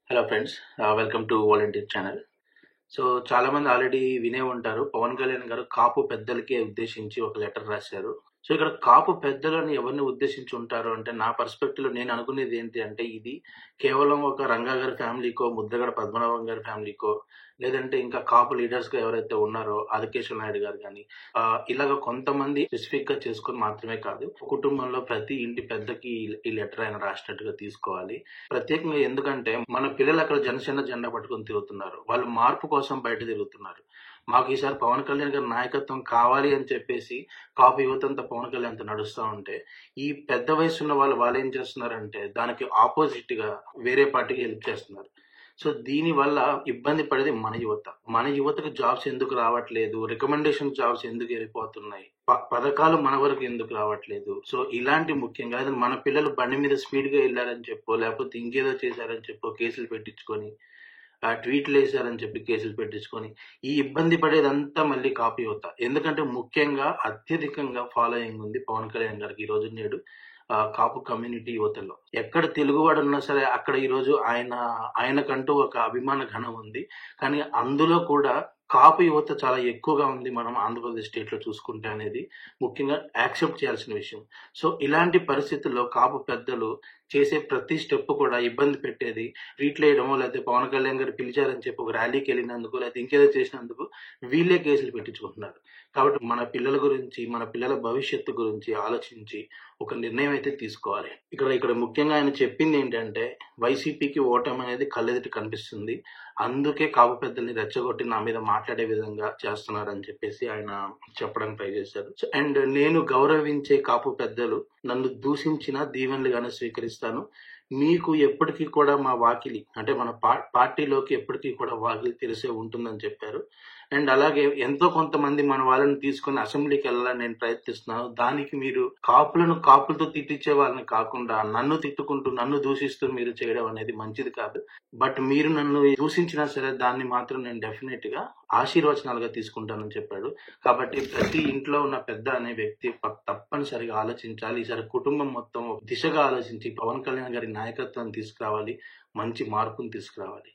Hello friends, welcome to volunteer channel. So చాలా మంది already వినే ఉంటారు. పవన్ కళ్యాణ్ గారు కాపు పెద్దలకే ఉద్దేశించి ఒక లెటర్ రాశారు. సో ఇక్కడ కాపు పెద్దలని ఎవరిని ఉద్దేశించి ఉంటారు అంటే, నా పర్స్పెక్టివ్‌లో నేను అనుకునేది ఏంటి అంటే, ఇది కేవలం ఒక రంగా గారి ఫ్యామిలీకో, ముద్రగడ పద్మనాభం గారి ఫ్యామిలీకో, లేదంటే ఇంకా కాపు లీడర్స్‌గా ఎవరైతే ఉన్నారో ఆదికేశవ నాయుడు గారు గాని, ఇలాగ కొంతమంది స్పెసిఫిక్‌గా చేసుకొని మాత్రమే కాదు, కుటుంబంలో ప్రతి ఇంటి పెద్దకి ఈ లెటర్ ఆయన రాసినట్టుగా తీసుకోవాలి. ప్రత్యేకంగా ఎందుకంటే, మన పిల్లలు అక్కడ జనసేన జెండా పట్టుకొని తిరుగుతున్నారు. వాళ్ళు మార్పు కోసం బయట తిరుగుతున్నారు. మాకు ఈసారి పవన్ కళ్యాణ్ గారి నాయకత్వం కావాలి అని చెప్పేసి కాపు యువతంతా పవన్ కళ్యాణ్‌తో నడుస్తా ఉంటే, ఈ పెద్ద వయసున్న వాళ్ళేం చేస్తున్నారంటే, దానికి ఆపోజిట్‌గా వేరే పార్టీకి హెల్ప్ చేస్తున్నారు. సో దీనివల్ల ఇబ్బంది పడేది మన యువత. మన యువతకు జాబ్స్ ఎందుకు రావట్లేదు? రికమెండేషన్ జాబ్స్ ఎందుకు ఎళ్ళిపోతున్నాయి? పథకాలు మన వరకు ఎందుకు రావట్లేదు? సో ఇలాంటి ముఖ్యంగా మన పిల్లలు బండి మీద స్పీడ్‌గా ఎళ్లారని చెప్పో, లేకపోతే ఇంకేదో చేశారని చెప్పో కేసులు పెట్టించుకొని, ట్వీట్‌లేసారని చెప్పి కేసులు పెట్టించుకొని, ఈ ఇబ్బంది పడేదంతా మళ్ళీ కాపు యువత. ఎందుకంటే ముఖ్యంగా అత్యధికంగా ఫాలోయింగ్ ఉంది పవన్ కళ్యాణ్ గారికి ఈరోజు నేడు కాపు కమ్యూనిటీ యువతలో. ఎక్కడ తెలుగువాడున్నా సరే అక్కడ ఈరోజు ఆయనకంటూ ఒక అభిమాన ఘనం ఉంది. కానీ అందులో కూడా కాపు యువత చాలా ఎక్కువగా ఉంది మనం ఆంధ్రప్రదేశ్ స్టేట్‌లో చూసుకుంటే అనేది ముఖ్యంగా యాక్సెప్ట్ చేయాల్సిన విషయం. సో ఇలాంటి పరిస్థితుల్లో కాపు పెద్దలు చేసే ప్రతి స్టెప్ కూడా ఇబ్బంది పెట్టేది. ట్వీట్‌లేయడమో, లేకపోతే పవన్ కళ్యాణ్ గారు పిలిచారని చెప్పి ఒక ర్యాలీకెళ్ళినందుకు, లేకపోతే ఇంకేదో చేసినందుకు వీళ్ళే కేసులు పెట్టించుకుంటున్నారు. కాబట్టి మన పిల్లల గురించి, మన పిల్లల భవిష్యత్తు గురించి ఆలోచించి ఒక నిర్ణయం అయితే తీసుకోవాలి. ఇక్కడ ముఖ్యంగా ఆయన చెప్పిందేంటంటే, వైసీపీకి ఓటమనేది కళ్ళెదుట కనిపిస్తుంది. అందుకే కాపు పెద్దల్ని రెచ్చగొట్టి నా మీద మాట్లాడే విధంగా చేస్తున్నారని చెప్పేసి ఆయన చెప్పడానికి ట్రై చేశారు. అండ్ నేను గౌరవించే కాపు పెద్దలు నన్ను దూషించిన దీవెనలుగానే స్వీకరిస్తాను. మీకు ఎప్పటికీ కూడా మా వాకిలి అంటే మన పార్టీలోకి ఎప్పటికీ కూడా వాకిలి తెరిసే ఉంటుందని చెప్పారు. అండ్ అలాగే ఎంతో కొంతమంది మన వాళ్ళని తీసుకొని అసెంబ్లీకి వెళ్ళాలని నేను ప్రయత్నిస్తున్నాను. దానికి మీరు కాపులతో తిట్టించే వాళ్ళని కాకుండా నన్ను తిట్టుకుంటూ, నన్ను దూషిస్తూ మీరు చేయడం అనేది మంచిది కాదు. బట్ మీరు నన్ను దూషించినా సరే దాన్ని మాత్రం నేను డెఫినెట్‌గా ఆశీర్వచనాలుగా తీసుకుంటానని చెప్పాడు. కాబట్టి ప్రతి ఇంట్లో ఉన్న పెద్ద అనే వ్యక్తి తప్పనిసరిగా ఆలోచించాలి. ఈసారి కుటుంబం మొత్తం ఒక దిశగా ఆలోచించి పవన్ కళ్యాణ్ గారి నాయకత్వాన్ని తీసుకురావాలి. మంచి మార్పుని తీసుకురావాలి.